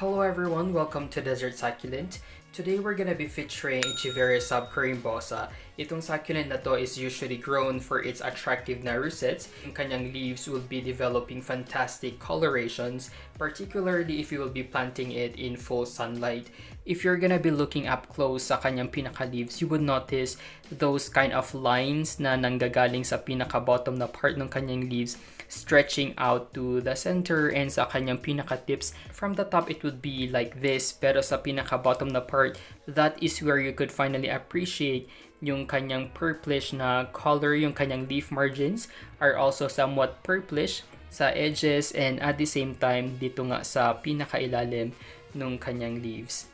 Hello everyone, welcome to Desert Succulent. Today we're gonna be featuring Echeveria Subcorimbosa. Itong succulent na to is usually grown for its attractive na rosettes. Yung kanyang leaves will be developing fantastic colorations, particularly if you will be planting it in full sunlight. If you're gonna be looking up close sa kanyang pinaka-leaves, you would notice those kind of lines na nanggagaling sa pinaka-bottom na part ng kanyang leaves stretching out to the center and sa kanyang pinaka-tips. From the top, it would be like this, pero sa pinaka-bottom na part, that is where you could finally appreciate yung kanyang purplish na color. Yung kanyang leaf margins are also somewhat purplish sa edges and at the same time, dito nga sa pinaka-ilalim ng kanyang leaves.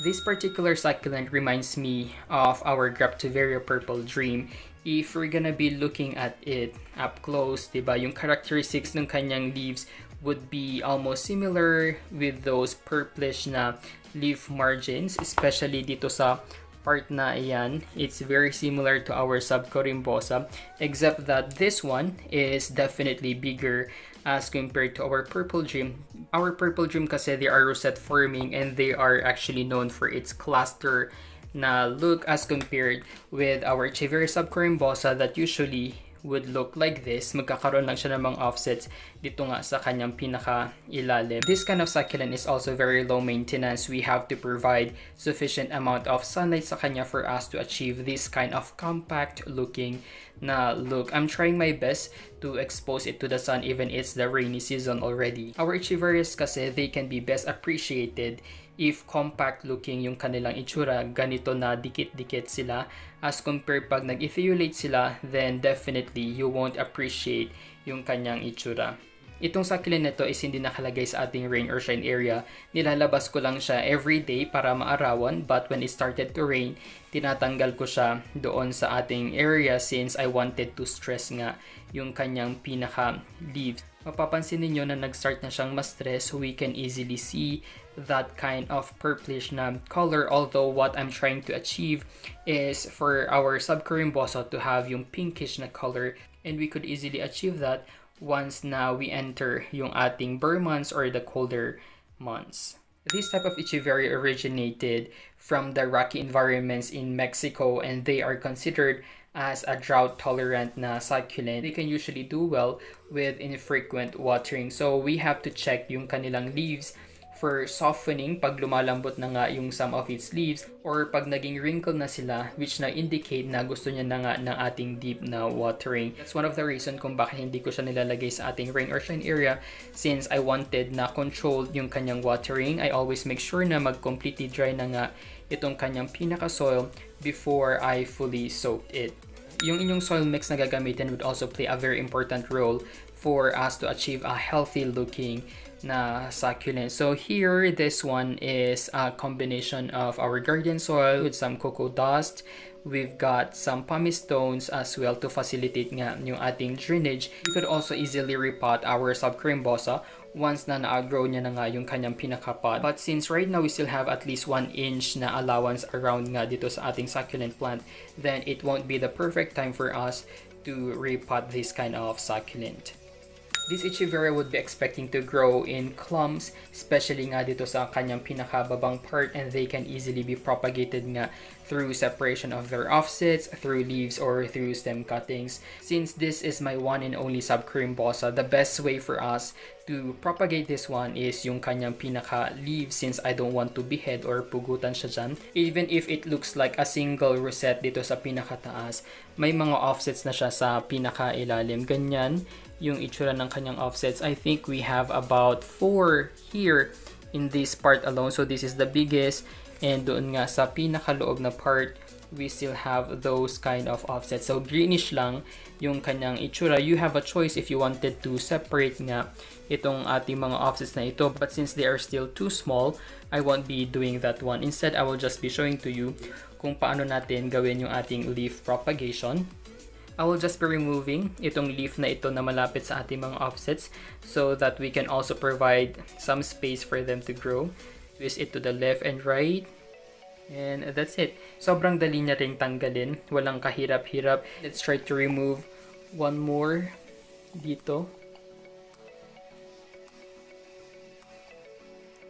This particular succulent reminds me of our Graptoveria Purple Dream. If we're gonna be looking at it up close, diba, yung characteristics ng kanyang leaves would be almost similar with those purplish na leaf margins, especially dito sa part na iyan. It's very similar to our Subcorimbosa, except that this one is definitely bigger as compared to our Purple Dream. Our Purple Dream kasi they are rosette forming and they are actually known for its cluster na look as compared with our Echeveria Subcorimbosa that usually would look like this. Magkakaroon lang siya ng mga offsets dito nga sa kanyang pinaka-ilalim. This kind of succulent is also very low maintenance. We have to provide sufficient amount of sunlight sa kanya for us to achieve this kind of compact looking na look. I'm trying my best to expose it to the sun even it's the rainy season already. Our Echeverias kasi, they can be best appreciated if compact looking yung kanilang itsura, ganito na dikit-dikit sila, as compared pag nag-ethiollate sila, then definitely you won't appreciate yung kanyang itsura. Itong succulent nito is hindi nakalagay sa ating rain or shine area. Nilalabas ko lang siya every day para maarawan, but when it started to rain, tinatanggal ko siya doon sa ating area since I wanted to stress nga yung kanyang pinaka-leaves. Mapapansin niyo na nag-start na siyang ma-stress, so we can easily see that kind of purplish na color, although what I'm trying to achieve is for our Subcorimbosa to have yung pinkish na color, and we could easily achieve that once na we enter yung ating burr months or the colder months. This type of Echeveria originated from the rocky environments in Mexico, and they are considered as a drought-tolerant na succulent. They can usually do well with infrequent watering. So we have to check yung kanilang leaves for softening pag lumalambot na nga yung some of its leaves, or pag naging wrinkle na sila, which na indicate na gusto niya na nga ng ating deep na watering. That's one of the reason kung bakit hindi ko siya nilalagay sa ating rain or shine area, since I wanted na control yung kanyang watering. I always make sure na mag-completely dry na nga itong kanyang pinaka-soil before I fully soaked it. Yung inyong soil mix na gagamitin would also play a very important role for us to achieve a healthy looking na succulent. So here, this one is a combination of our garden soil with some cocoa dust. We've got some pumice stones as well to facilitate nga yung ating drainage. You could also easily repot our Subcorimbosa once na na-outgrow niya na nga yung kanyang pinaka-pot. But since right now we still have at least 1 inch na allowance around nga dito sa ating succulent plant, then it won't be the perfect time for us to repot this kind of succulent. This Echeveria would be expecting to grow in clumps, especially nga dito sa kanyang pinakababang part, and they can easily be propagated nga through separation of their offsets, through leaves, or through stem cuttings. Since this is my one and only Subcorimbosa, the best way for us to propagate this one is yung kanyang pinaka-leaves, since I don't want to behead or pugutan siya dyan. Even if it looks like a single rosette dito sa pinakataas, may mga offsets na siya sa pinaka-ilalim. Ganyan yung itsura ng kanyang offsets. I think we have about 4 here in this part alone. So this is the biggest, and doon nga sa pinakaloob na part, we still have those kind of offsets. So greenish lang yung kanyang itsura. You have a choice if you wanted to separate nga itong ating mga offsets na ito, but since they are still too small, I won't be doing that one. Instead, I will just be showing to you kung paano natin gawin yung ating leaf propagation. I will just be removing itong leaf na ito na malapit sa ating mga offsets so that we can also provide some space for them to grow. Twist it to the left and right. And that's it. Sobrang dali niya ring tanggalin. Walang kahirap-hirap. Let's try to remove one more dito.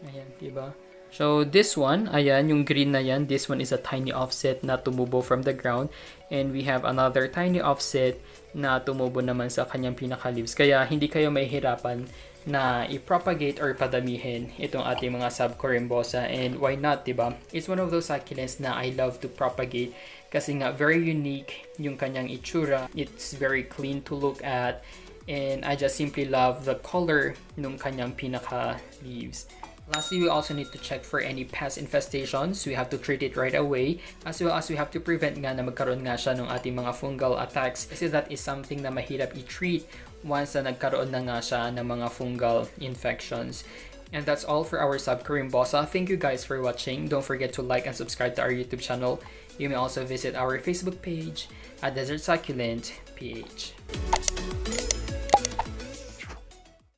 Ayan, diba? So, this one, ayan, yung green na yan, this one is a tiny offset na tumubo from the ground. And we have another tiny offset na tumubo naman sa kanyang pinaka-leaves. Kaya, hindi kayo mahihirapan na i-propagate or padamihin itong ating mga Subcorimbosa. And why not, diba? It's one of those succulents na I love to propagate kasi nga, very unique yung kanyang itsura. It's very clean to look at. And I just simply love the color nung kanyang pinaka-leaves. Lastly, we also need to check for any pest infestations. We have to treat it right away, as well as we have to prevent nga na magkaroon nga siya ng ating mga fungal attacks, kasi that is something na mahirap i-treat once na nagkaroon na nga siya ng mga fungal infections. And that's all for our Subcorimbosa. Thank you guys for watching. Don't forget to like and subscribe to our YouTube channel. You may also visit our Facebook page at Desert Succulent PH.